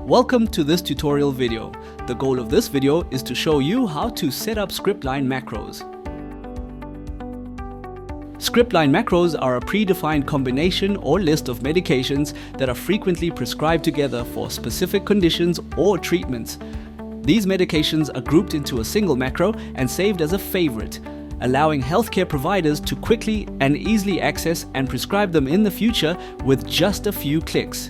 Welcome to this tutorial video. The goal of this video is to show you how to set up scriptline macros. Scriptline macros are a predefined combination or list of medications that are frequently prescribed together for specific conditions or treatments. These medications are grouped into a single macro and saved as a favorite, allowing healthcare providers to quickly and easily access and prescribe them in the future with just a few clicks.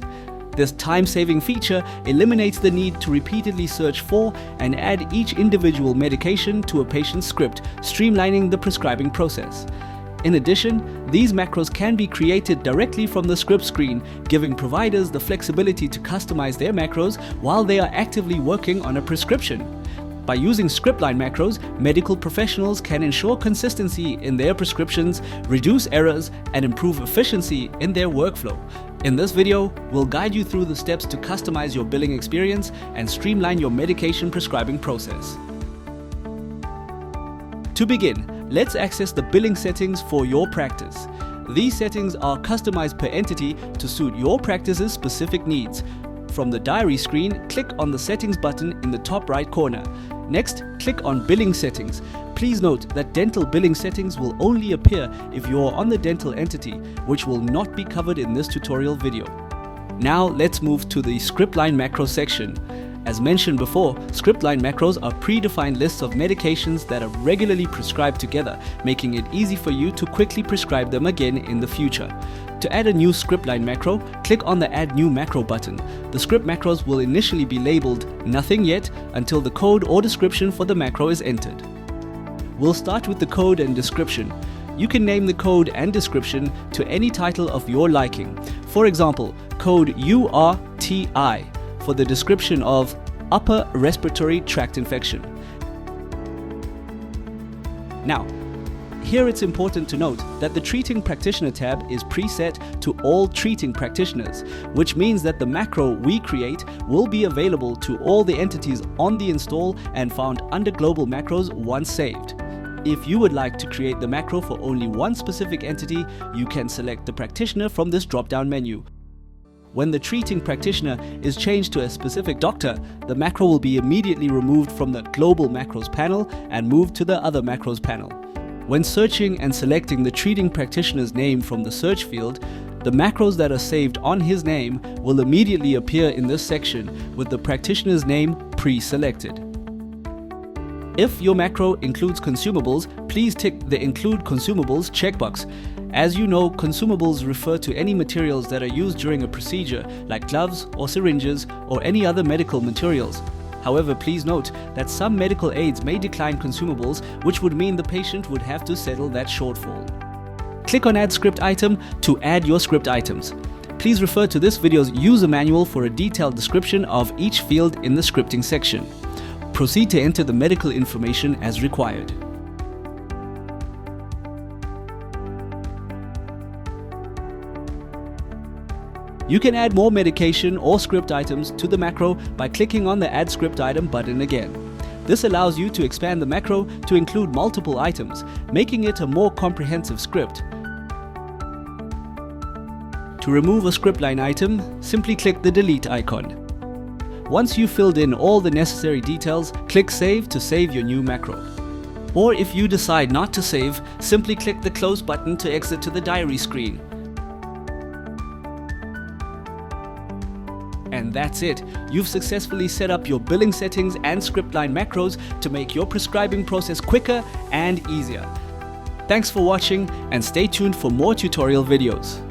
This time-saving feature eliminates the need to repeatedly search for and add each individual medication to a patient's script, streamlining the prescribing process. In addition, these macros can be created directly from the script screen, giving providers the flexibility to customize their macros while they are actively working on a prescription. By using scriptline macros, medical professionals can ensure consistency in their prescriptions, reduce errors, and improve efficiency in their workflow. In this video, we'll guide you through the steps to customize your billing experience and streamline your medication prescribing process. To begin, let's access the billing settings for your practice. These settings are customized per entity to suit your practice's specific needs. From the diary screen, click on the settings button in the top right corner. Next, click on billing settings. Please note that dental billing settings will only appear if you are on the dental entity, which will not be covered in this tutorial video. Now let's move to the scriptline macro section. As mentioned before, scriptline macros are predefined lists of medications that are regularly prescribed together, making it easy for you to quickly prescribe them again in the future. To add a new scriptline macro, click on the Add New Macro button. The script macros will initially be labeled Nothing Yet until the code or description for the macro is entered. We'll start with the code and description. You can name the code and description to any title of your liking. For example, code URTI for the description of upper respiratory tract infection. Now, here it's important to note that the Treating Practitioner tab is preset to all treating practitioners, which means that the macro we create will be available to all the entities on the install and found under Global Macros once saved. If you would like to create the macro for only one specific entity, you can select the practitioner from this drop-down menu. When the treating practitioner is changed to a specific doctor, the macro will be immediately removed from the Global Macros panel and moved to the Other Macros panel. When searching and selecting the treating practitioner's name from the search field, the macros that are saved on his name will immediately appear in this section with the practitioner's name pre-selected. If your macro includes consumables, please tick the Include Consumables checkbox. As you know, consumables refer to any materials that are used during a procedure, like gloves or syringes or any other medical materials. However, please note that some medical aids may decline consumables, which would mean the patient would have to settle that shortfall. Click on Add Script Item to add your script items. Please refer to this video's user manual for a detailed description of each field in the scripting section. Proceed to enter the medical information as required. You can add more medication or script items to the macro by clicking on the Add Script Item button again. This allows you to expand the macro to include multiple items, making it a more comprehensive script. To remove a scriptline item, simply click the Delete icon. Once you've filled in all the necessary details, click Save to save your new macro. Or if you decide not to save, simply click the Close button to exit to the diary screen. And that's it. You've successfully set up your billing settings and scriptline macros to make your prescribing process quicker and easier. Thanks for watching and stay tuned for more tutorial videos.